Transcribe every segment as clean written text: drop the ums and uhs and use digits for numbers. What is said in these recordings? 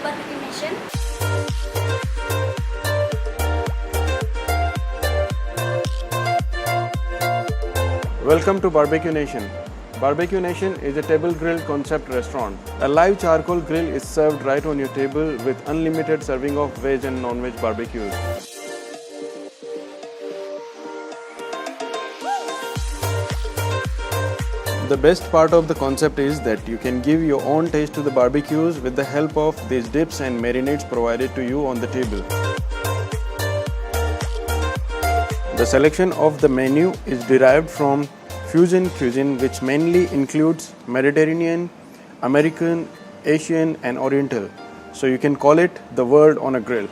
BBQ Nation. Welcome to BBQ Nation. BBQ Nation is a table grill concept restaurant. A live charcoal grill is served right on your table with unlimited serving of veg and non-veg barbecues. The best part of the concept is that you can give your own taste to the barbecues with the help of these dips and marinades provided to you on the table. The selection of the menu is derived from fusion cuisine, which mainly includes Mediterranean, American, Asian and Oriental. So you can call it the world on a grill.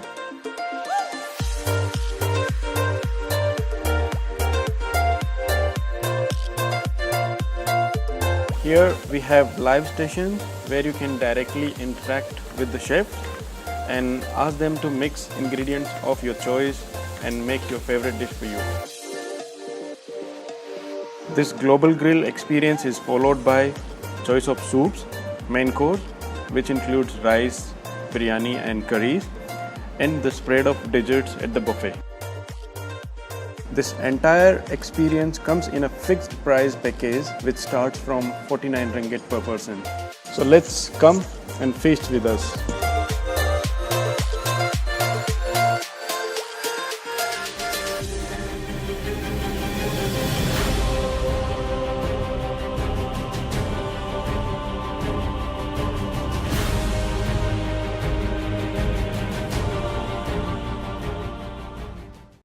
Here we have live stations where you can directly interact with the chefs and ask them to mix ingredients of your choice and make your favorite dish for you. This global grill experience is followed by choice of soups, main course, which includes rice, biryani and curries, and the spread of desserts at the buffet. This entire experience comes in a fixed price package which starts from 49 ringgit per person. So let's come and feast with us.